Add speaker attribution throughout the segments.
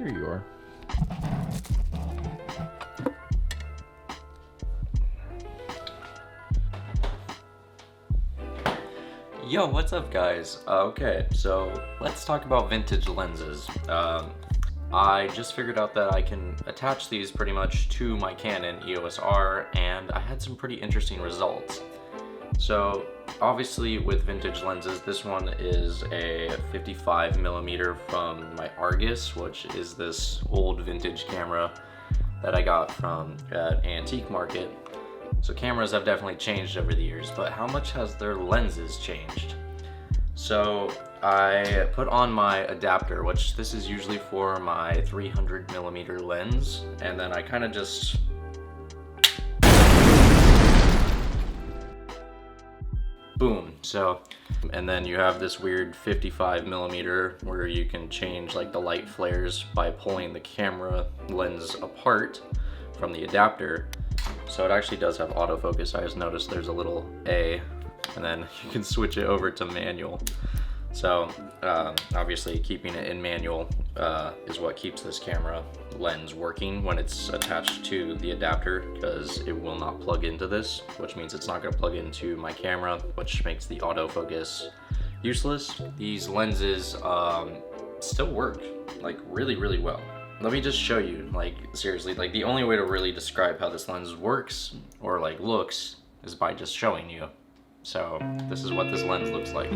Speaker 1: There you are. Yo, what's up guys? Okay, so let's talk about vintage lenses. I just figured out that I can attach these pretty much to my Canon EOS R, and I had some pretty interesting results. So obviously with vintage lenses, this one is a 55mm from my Argus, which is this old vintage camera that I got from an antique market. So cameras have definitely changed over the years, but how much has their lenses changed? So I put on my adapter, which this is usually for my 300mm lens, and then I kind of just boom. So, and then you have this weird 55mm where you can change like the light flares by pulling the camera lens apart from the adapter. So it actually does have autofocus. I just noticed there's a little A, and then you can switch it over to manual. So obviously keeping it in manual is what keeps this camera lens working when it's attached to the adapter, because it will not plug into this, which means it's not going to plug into my camera, which makes the autofocus useless. These lenses still work like really well. Let me just show you, like seriously, like the only way to really describe how this lens works or like looks is by just showing you. So this is what this lens looks like.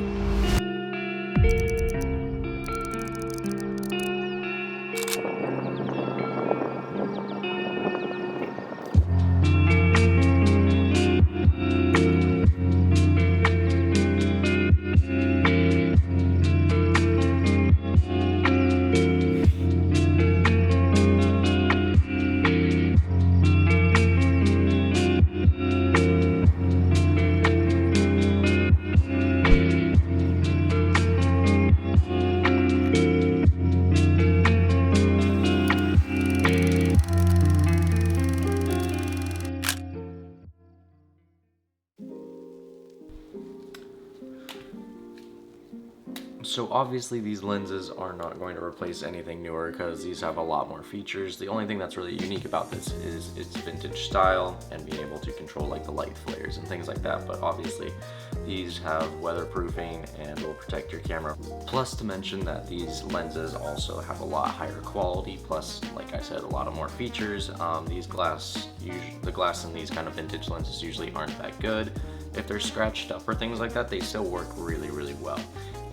Speaker 1: So obviously these lenses are not going to replace anything newer because these have a lot more features. The only thing that's really unique about this is its vintage style and being able to control like the light flares and things like that. But obviously these have weatherproofing and will protect your camera. Plus, to mention that these lenses also have a lot higher quality, plus like I said, a lot of more features. The glass in these kind of vintage lenses usually aren't that good. If they're scratched up or things like that, they still work really well.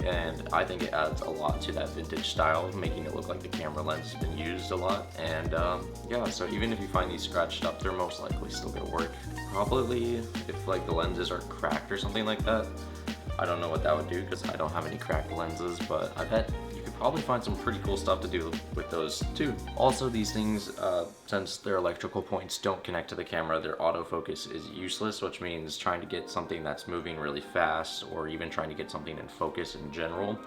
Speaker 1: And I think it adds a lot to that vintage style, making it look like the camera lens has been used a lot. And yeah, so even if you find these scratched up, they're most likely still gonna work. Probably if like the lenses are cracked or something like that, I don't know what that would do because I don't have any cracked lenses, but I bet you could probably find some pretty cool stuff to do with those too. Also, these things, since their electrical points don't connect to the camera, their autofocus is useless, which means trying to get something that's moving really fast or even trying to get something in focus in general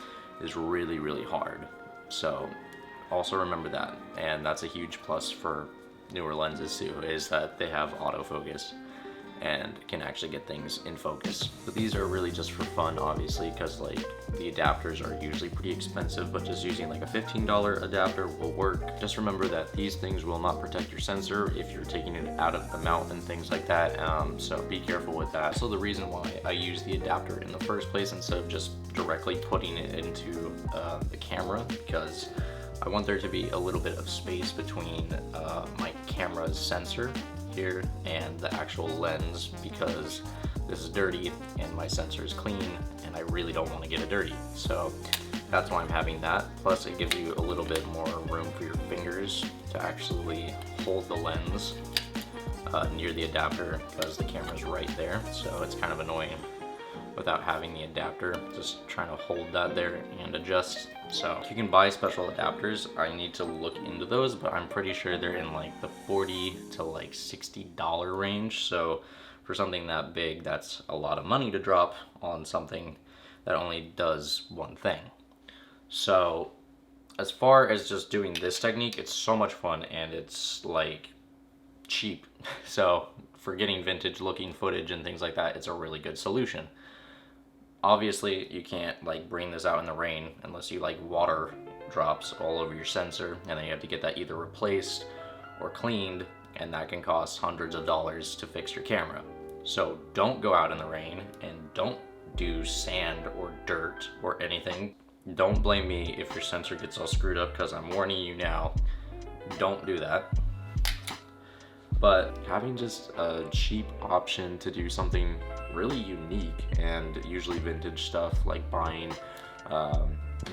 Speaker 1: is really hard. So also remember that, and that's a huge plus for newer lenses too, is that they have autofocus and can actually get things in focus. But these are really just for fun, obviously, because like the adapters are usually pretty expensive, but just using like a $15 adapter will work. Just remember that these things will not protect your sensor if you're taking it out of the mount and things like that, so be careful with that. So the reason why I use the adapter in the first place instead of just directly putting it into the camera, because I want there to be a little bit of space between my camera's sensor here and the actual lens, because this is dirty and my sensor is clean and I really don't want to get it dirty. So that's why I'm having that. Plus it gives you a little bit more room for your fingers to actually hold the lens near the adapter, because the camera's right there, so it's kind of annoying without having the adapter, just trying to hold that there and adjust. So you can buy special adapters. I need to look into those, but I'm pretty sure they're in like the $40 to like $60 range. So for something that big, that's a lot of money to drop on something that only does one thing. So as far as just doing this technique, it's so much fun and it's like cheap. So for getting vintage looking footage and things like that, it's a really good solution. Obviously you can't like bring this out in the rain unless you like water drops all over your sensor, and then you have to get that either replaced or cleaned, and that can cost hundreds of dollars to fix your camera. So don't go out in the rain, and don't do sand or dirt or anything. Don't blame me if your sensor gets all screwed up, because I'm warning you now, don't do that. But having just a cheap option to do something really unique, and usually vintage stuff, like buying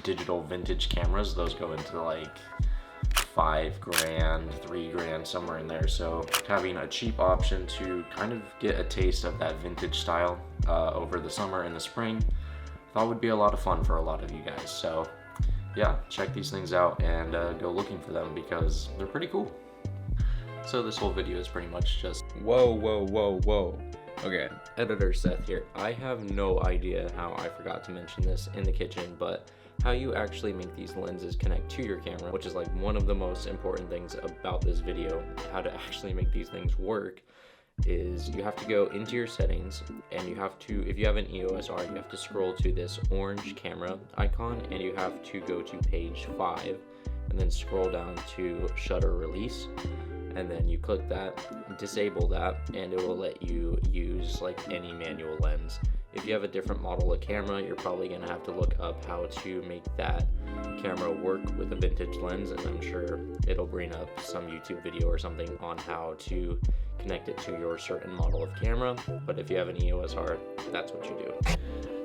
Speaker 1: digital vintage cameras, those go into like $5 grand, $3 grand, somewhere in there. So having a cheap option to kind of get a taste of that vintage style over the summer and the spring, I thought would be a lot of fun for a lot of you guys. So yeah, check these things out and go looking for them, because they're pretty cool. So this whole video is pretty much just whoa. Okay, editor Seth here. I have no idea how I forgot to mention this in the kitchen, but how you actually make these lenses connect to your camera, which is like one of the most important things about this video. How to actually make these things work is you have to go into your settings, and you have to, if you have an EOS R, you have to scroll to this orange camera icon, and you have to go to page 5 and then scroll down to shutter release, and then you click that, disable that, and it will let you use like any manual lens. If you have a different model of camera, you're probably gonna have to look up how to make that camera work with a vintage lens, and I'm sure it'll bring up some YouTube video or something on how to connect it to your certain model of camera. But if you have an EOS R, that's what you do.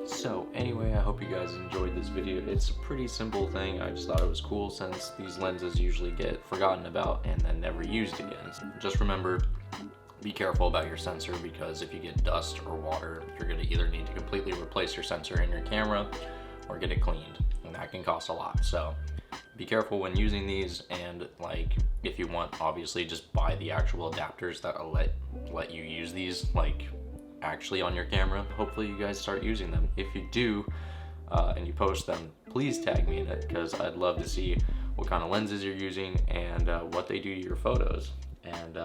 Speaker 1: So anyway, I hope you guys enjoyed this video. It's a pretty simple thing. I just thought it was cool, since these lenses usually get forgotten about and then never used again. So just remember, be careful about your sensor, because if you get dust or water, you're going to either need to completely replace your sensor in your camera or get it cleaned, and that can cost a lot. So be careful when using these, and like, if you want, obviously just buy the actual adapters that let you use these like actually on your camera. Hopefully you guys start using them. If you do and you post them, please tag me in it, because I'd love to see what kind of lenses you're using and what they do to your photos, and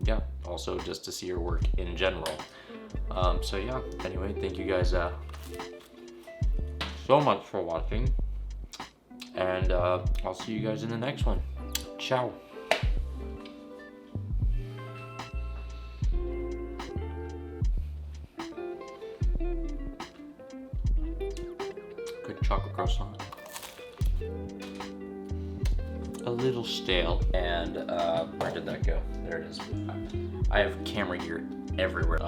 Speaker 1: yeah, also just to see your work in general. So yeah, anyway, thank you guys so much for watching, and I'll see you guys in the next one. Ciao. Good chocolate croissant. A little stale. And where did that go? There it is. I have camera gear everywhere.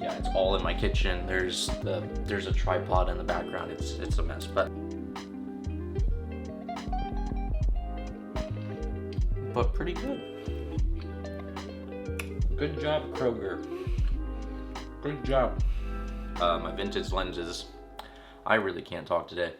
Speaker 1: Yeah, it's all in my kitchen. There's a tripod in the background. It's a mess, but pretty good. Good job, Kroger. Good job. My vintage lenses. I really can't talk today.